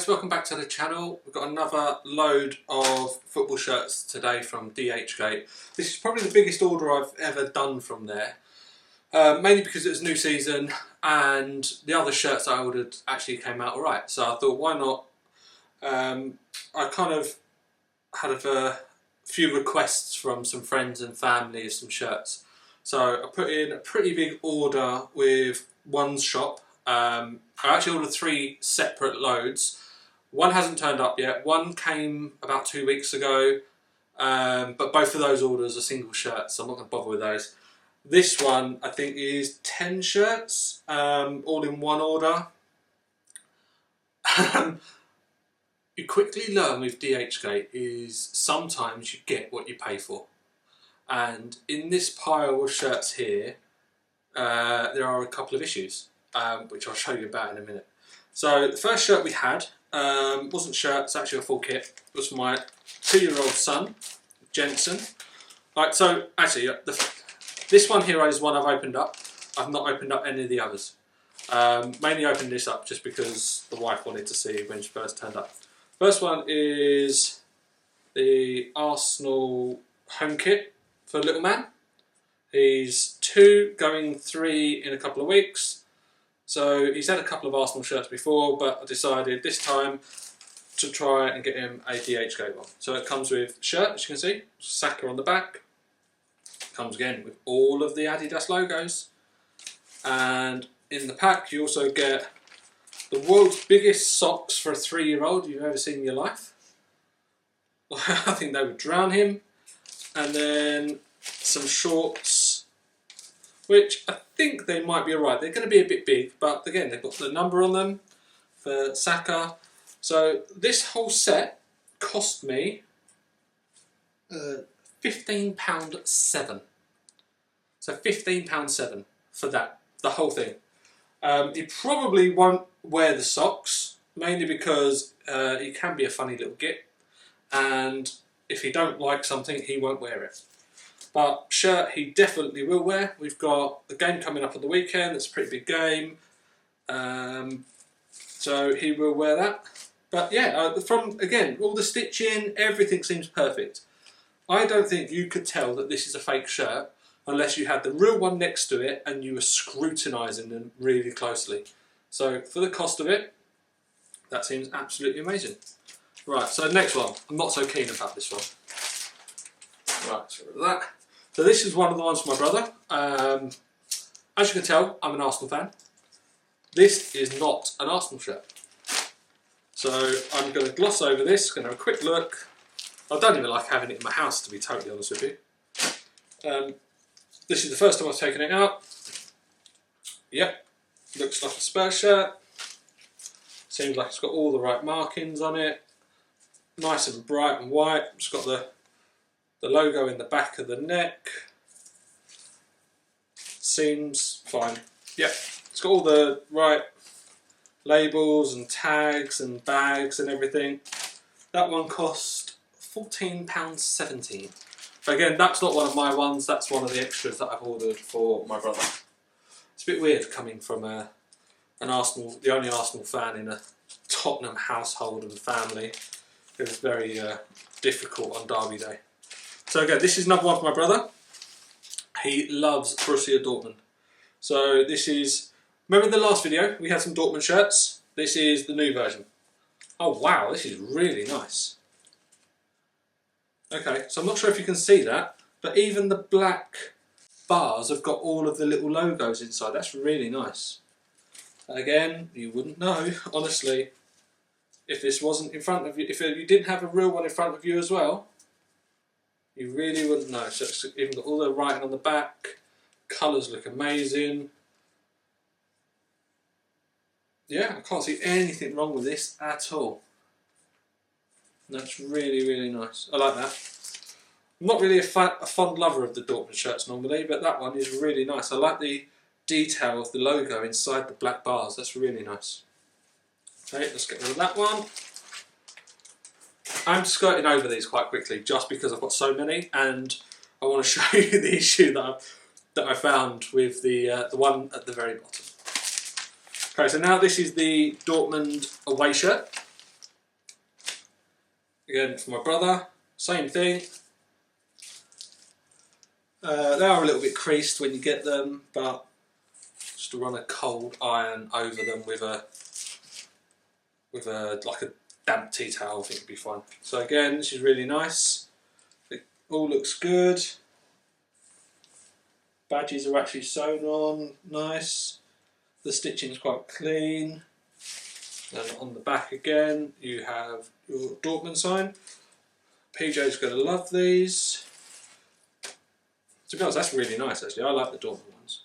guys, welcome back to the channel. We've got another load of football shirts today from DHGate. This is probably the biggest order I've ever done from there, mainly because it was new season and the other shirts I ordered actually came out alright. So I thought, why not? I kind of had a few requests from some friends and family of some shirts. So I put in a pretty big order with one shop. I actually ordered 3 separate loads. One hasn't turned up yet. One came about 2 weeks ago, but both of those orders are single shirts, so I'm not going to bother with those. This one I think is 10 shirts, all in one order. You quickly learn with DHGate is sometimes you get what you pay for. And in this pile of shirts here, there are a couple of issues. Which I'll show you about in a minute. So the first shirt we had wasn't a shirt, it's actually a full kit. It was for my 2-year-old son, Jensen. Right, so actually this one here is one I've opened up. I've not opened up any of the others. Mainly opened this up just because the wife wanted to see when she first turned up. First one is the Arsenal home kit for little man. He's 2 going 3 in a couple of weeks. So he's had a couple of Arsenal shirts before, but I decided this time to try and get him a DHGate one. So it comes with shirt, as you can see, Saka on the back. Comes again with all of the Adidas logos. And in the pack you also get the world's biggest socks for a 3-year-old you've ever seen in your life. I think they would drown him. And then some shorts, which I think they might be alright. They're going to be a bit big, but again, they've got the number on them for Saka. So this whole set cost me £15.07. So £15.07 for that, the whole thing. He probably won't wear the socks, mainly because he can be a funny little git, and if he don't like something, he won't wear it. But shirt he definitely will wear. We've got the game coming up on the weekend. It's a pretty big game. So he will wear that. But yeah, from again, all the stitching, everything seems perfect. I don't think you could tell that this is a fake shirt unless you had the real one next to it and you were scrutinising them really closely. So for the cost of it, that seems absolutely amazing. Right, so next one. I'm not so keen about this one. Right, so that. So this is one of the ones for my brother. As you can tell, I'm an Arsenal fan. This is not an Arsenal shirt. So I'm going to gloss over this, going to have a quick look. I don't even like having it in my house, to be totally honest with you. This is the first time I've taken it out. Yep, looks like a Spurs shirt. Seems like it's got all the right markings on it. Nice and bright and white. It's got the logo in the back of the neck. Seems fine. Yep, it's got all the right labels and tags and bags and everything. That one cost £14.17. But again, that's not one of my ones, that's one of the extras that I've ordered for my brother. It's a bit weird coming from the only Arsenal fan in a Tottenham household and family. It was very difficult on Derby Day. So again, this is another one for my brother. He loves Borussia Dortmund. So this is, remember the last video, we had some Dortmund shirts? This is the new version. Oh wow, this is really nice. Okay, so I'm not sure if you can see that, but even the black bars have got all of the little logos inside. That's really nice. Again, you wouldn't know, honestly, if this wasn't in front of you, if you didn't have a real one in front of you as well, you really wouldn't know. So it's even got all the writing on the back, colours look amazing. Yeah, I can't see anything wrong with this at all. That's really, really nice. I like that. I'm not really a fond lover of the Dortmund shirts normally, but that one is really nice. I like the detail of the logo inside the black bars. That's really nice. Okay, let's get rid of that one. I'm skirting over these quite quickly just because I've got so many, and I want to show you the issue that I found with the one at the very bottom. Okay, so now this is the Dortmund away shirt. Again, for my brother, same thing. They are a little bit creased when you get them, but just to run a cold iron over them with a like a damp tea towel, I think it'd be fine. So again, this is really nice. It all looks good. Badges are actually sewn on, nice. The stitching is quite clean. And on the back again, you have your Dortmund sign. PJ's going to love these. To be honest, that's really nice actually. I like the Dortmund ones.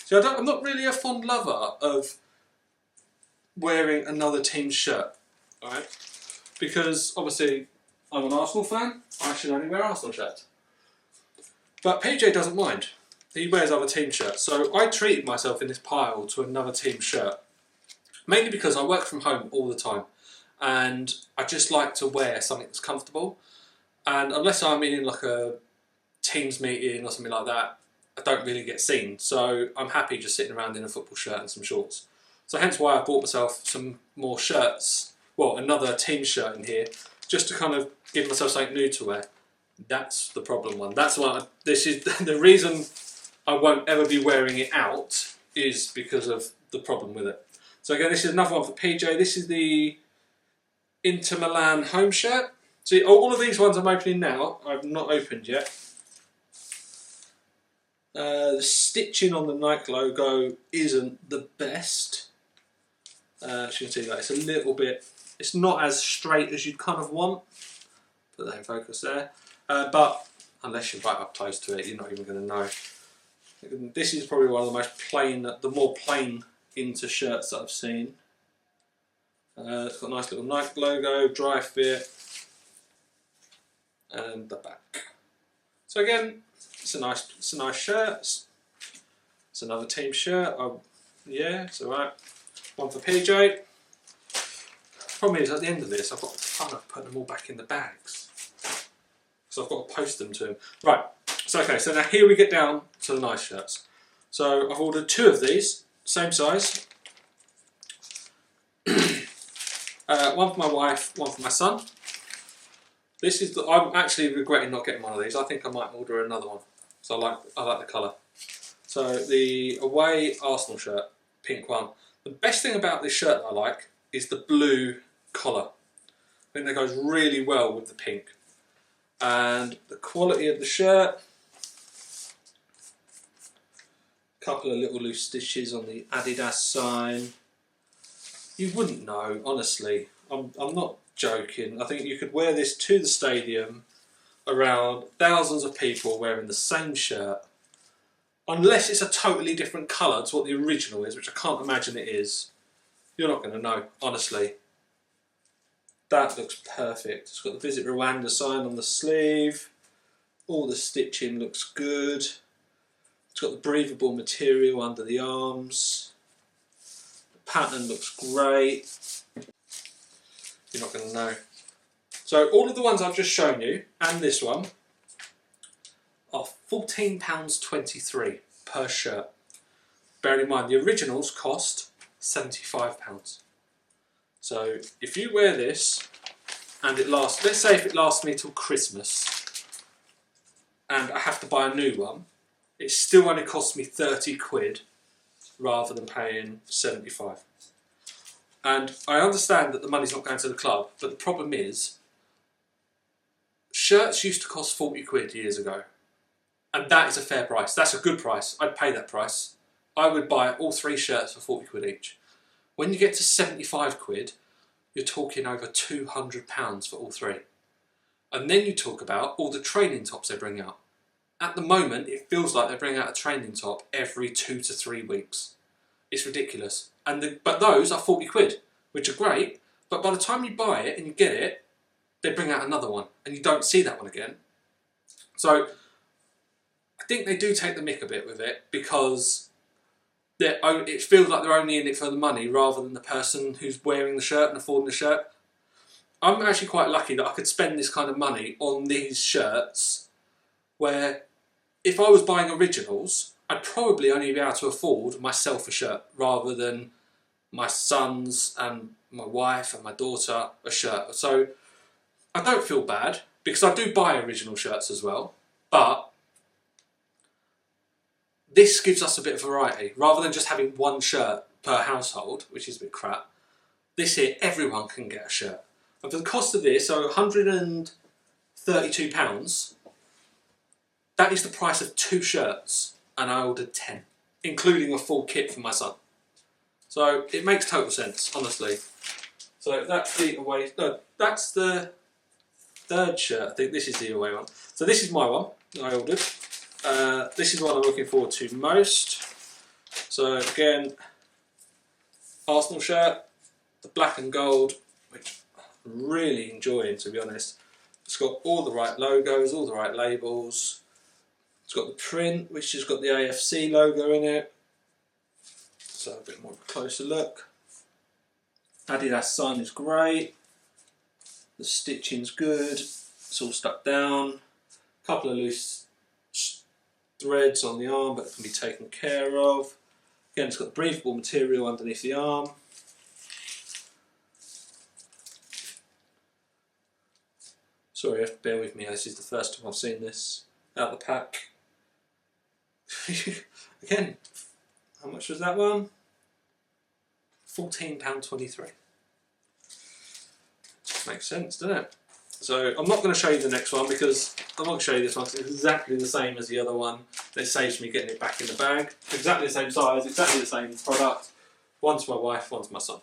See, I'm not really a fond lover of wearing another team's shirt, right? Because obviously I'm an Arsenal fan. I should only wear Arsenal shirts. But PJ doesn't mind. He wears other team shirts. So I treated myself in this pile to another team shirt. Mainly because I work from home all the time. And I just like to wear something that's comfortable. And unless I'm in like a Teams meeting or something like that, I don't really get seen. So I'm happy just sitting around in a football shirt and some shorts. So hence why I bought myself some more shirts. Well, another team shirt in here, just to kind of give myself something new to wear. That's the problem one. That's why this is the reason I won't ever be wearing it out, is because of the problem with it. So again, this is another one for PJ. This is the Inter Milan home shirt. See, all of these ones I'm opening now, I've not opened yet. The stitching on the Nike logo isn't the best. As you can see, that it's a little bit, it's not as straight as you'd kind of want. Put that in focus there. But unless you're right up close to it, you're not even going to know. This is probably one of the most plain, the more plain Inter shirts that I've seen. It's got a nice little Nike logo, dry fit, and the back. So again, it's a nice shirt. It's another team shirt. Yeah, it's alright. One for PJ. Problem is, at the end of this, I've got the fun of putting them all back in the bags. So I've got to post them to him. Right, so okay, so now here we get down to the nice shirts. So I've ordered 2 of these, same size. One for my wife, one for my son. This is I'm actually regretting not getting one of these. I think I might order another one. So I like the colour. So the away Arsenal shirt, pink one. The best thing about this shirt that I like is the blue collar. I think that goes really well with the pink. And the quality of the shirt, a couple of little loose stitches on the Adidas sign. You wouldn't know, honestly. I'm not joking. I think you could wear this to the stadium around thousands of people wearing the same shirt, unless it's a totally different colour to what the original is, which I can't imagine it is. You're not going to know, honestly. That looks perfect. It's got the Visit Rwanda sign on the sleeve. All the stitching looks good. It's got the breathable material under the arms. The pattern looks great. You're not going to know. So all of the ones I've just shown you, and this one, are £14.23 per shirt. Bearing in mind the originals cost £75. So if you wear this and it lasts, let's say if it lasts me till Christmas and I have to buy a new one, it still only costs me 30 quid rather than paying 75. And I understand that the money's not going to the club, but the problem is shirts used to cost 40 quid years ago. And that is a fair price. That's a good price. I'd pay that price. I would buy all 3 shirts for 40 quid each. When you get to 75 quid, you're talking over £200 for all 3. And then you talk about all the training tops they bring out. At the moment, it feels like they bring out a training top every 2 to 3 weeks. It's ridiculous. But those are 40 quid, which are great. But by the time you buy it and you get it, they bring out another one. And you don't see that one again. So I think they do take the mick a bit with it, because it feels like they're only in it for the money rather than the person who's wearing the shirt and affording the shirt. I'm actually quite lucky that I could spend this kind of money on these shirts, where if I was buying originals, I'd probably only be able to afford myself a shirt rather than my sons and my wife and my daughter a shirt. So I don't feel bad because I do buy original shirts as well, but this gives us a bit of variety. Rather than just having one shirt per household, which is a bit crap, this here, everyone can get a shirt. And for the cost of this, so £132, that is the price of 2 shirts, and I ordered 10, including a full kit for my son. So it makes total sense, honestly. So that's the away, no, that's the 3rd shirt. I think this is the away one. So this is my one that I ordered. This is what I'm looking forward to most. So again, Arsenal shirt, the black and gold, which I'm really enjoying, to be honest. It's got all the right logos, all the right labels. It's got the print, which has got the AFC logo in it. So a bit more of a closer look. Adidas sign is great. The stitching's good. It's all stuck down. A couple of loose threads on the arm, but it can be taken care of. Again, it's got the breathable material underneath the arm. Sorry, you have to bear with me. This is the first time I've seen this out of the pack. Again, how much was that one? £14.23. Makes sense, doesn't it? So I'm not going to show you the next one because I'm not going to show you this one because it's exactly the same as the other one. It saves me getting it back in the bag. Exactly the same size, exactly the same product. One's my wife, one's my son.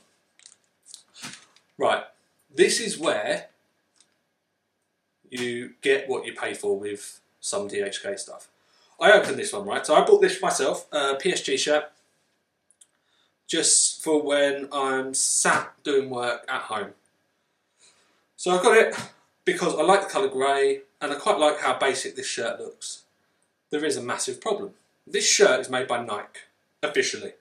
Right, this is where you get what you pay for with some DHGate stuff. I opened this one, right? So I bought this myself, a PSG shirt, just for when I'm sat doing work at home. So I got it because I like the colour grey and I quite like how basic this shirt looks. There is a massive problem. This shirt is made by Nike, officially.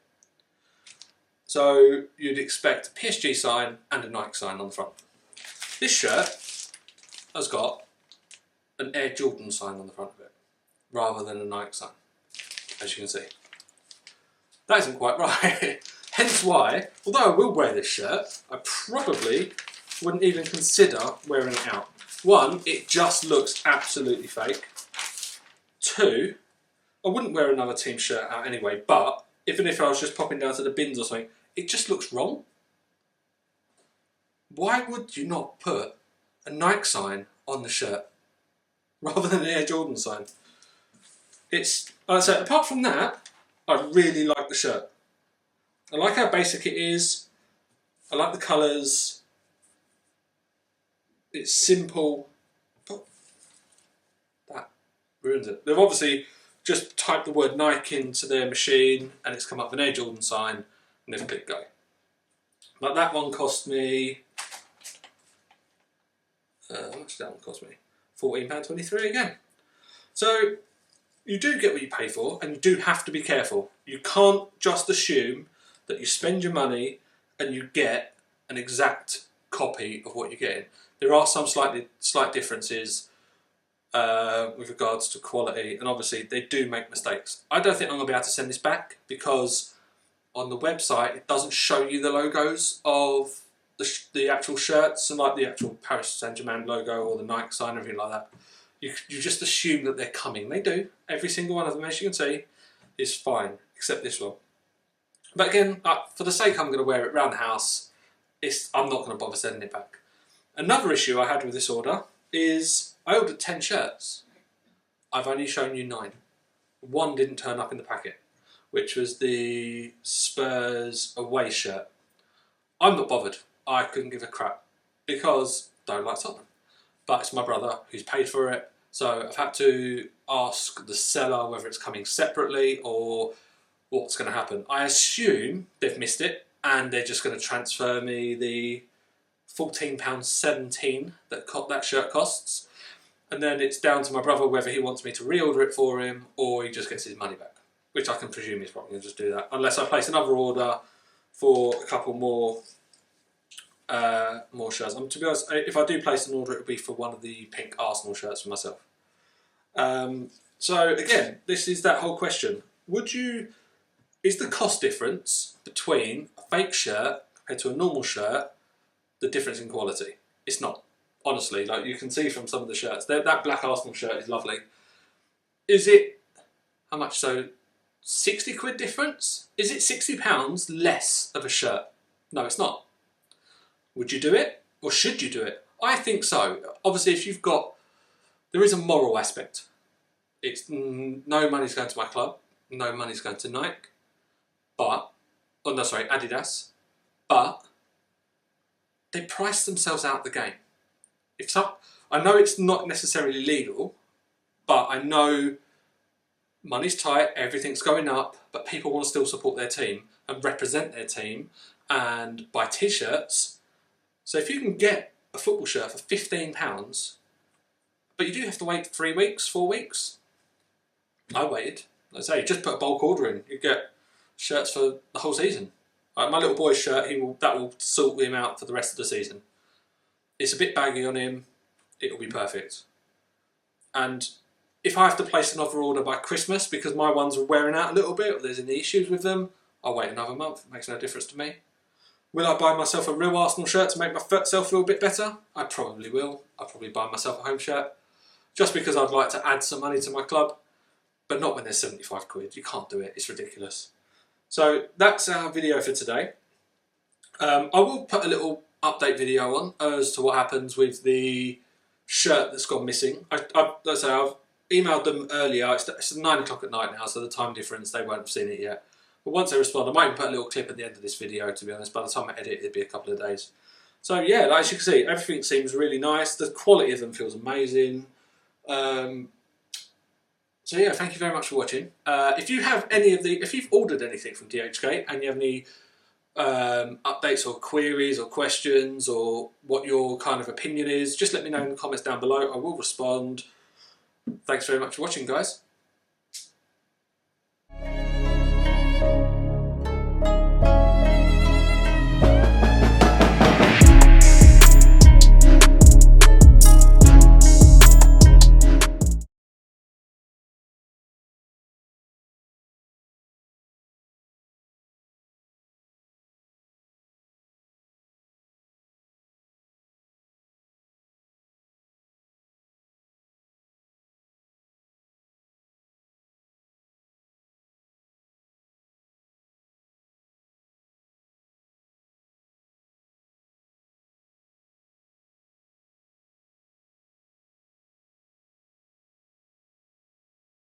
So you'd expect a PSG sign and a Nike sign on the front. This shirt has got an Air Jordan sign on the front of it, rather than a Nike sign, as you can see. That isn't quite right. Hence why, although I will wear this shirt, I probably wouldn't even consider wearing it out. 1, it just looks absolutely fake. 2, I wouldn't wear another team shirt out anyway, but even if I was just popping down to the bins or something, it just looks wrong. Why would you not put a Nike sign on the shirt rather than an Air Jordan sign? It's, like I said, apart from that, I really like the shirt. I like how basic it is. I like the colours. It's simple, but that ruins it. They've obviously just typed the word Nike into their machine and it's come up with an Air Jordan sign and they've clicked go. But that one cost me, how much did that one cost me? £14.23 again. So you do get what you pay for and you do have to be careful. You can't just assume that you spend your money and you get an exact copy of what you're getting. There are some slight differences with regards to quality, and obviously they do make mistakes. I don't think I'm going to be able to send this back because on the website it doesn't show you the logos of the actual shirts and like the actual Paris Saint-Germain logo or the Nike sign or anything like that. You just assume that they're coming. They do. Every single one of them, as you can see, is fine, except this one. But again, for the sake I'm going to wear it around the house, I'm not going to bother sending it back. Another issue I had with this order is I ordered 10 shirts. I've only shown you 9. 1 didn't turn up in the packet, which was the Spurs away shirt. I'm not bothered. I couldn't give a crap because I don't like Tottenham. But it's my brother who's paid for it, so I've had to ask the seller whether it's coming separately or what's going to happen. I assume they've missed it and they're just going to transfer me the £14.17 that shirt costs, and then it's down to my brother whether he wants me to reorder it for him or he just gets his money back, which I can presume he's probably going to just do that, unless I place another order for a couple more shirts. To be honest, if I do place an order, it'll be for one of the pink Arsenal shirts for myself. So again, this is that whole question: would you is the cost difference between a fake shirt compared to a normal shirt the difference in quality? It's not. Honestly, like you can see from some of the shirts, that black Arsenal shirt is lovely. Is it, how much so, 60 quid difference? Is it £60 less of a shirt? No, it's not. Would you do it? Or should you do it? I think so. Obviously, if you've got, there is a moral aspect. It's no money's going to my club, no money's going to Nike, but, oh no, sorry, Adidas, but they price themselves out the game. I know it's not necessarily legal, but I know money's tight, everything's going up, but people want to still support their team and represent their team and buy t-shirts. So if you can get a football shirt for £15, but you do have to wait 3 weeks, 4 weeks. I waited. I say, just put a bulk order in. You get shirts for the whole season. My little boy's shirt, that will sort him out for the rest of the season. It's a bit baggy on him. It'll be perfect. And if I have to place another order by Christmas because my ones are wearing out a little bit or there's any issues with them, I'll wait another month. It makes no difference to me. Will I buy myself a real Arsenal shirt to make myself feel a bit better? I probably will. I'll probably buy myself a home shirt just because I'd like to add some money to my club, but not when there's 75 quid. You can't do it. It's ridiculous. So that's our video for today. I will put a little update video on as to what happens with the shirt that's gone missing. I've emailed them earlier. It's 9 o'clock at night now, so the time difference, they won't have seen it yet. But once they respond, I might even put a little clip at the end of this video, to be honest. By the time I edit, it'll be a couple of days. So yeah, like as you can see, everything seems really nice. The quality of them feels amazing. So yeah, thank you very much for watching. If you have if you've ordered anything from DHGate and you have any updates or queries or questions or what your kind of opinion is, just let me know in the comments down below. I will respond. Thanks very much for watching, guys.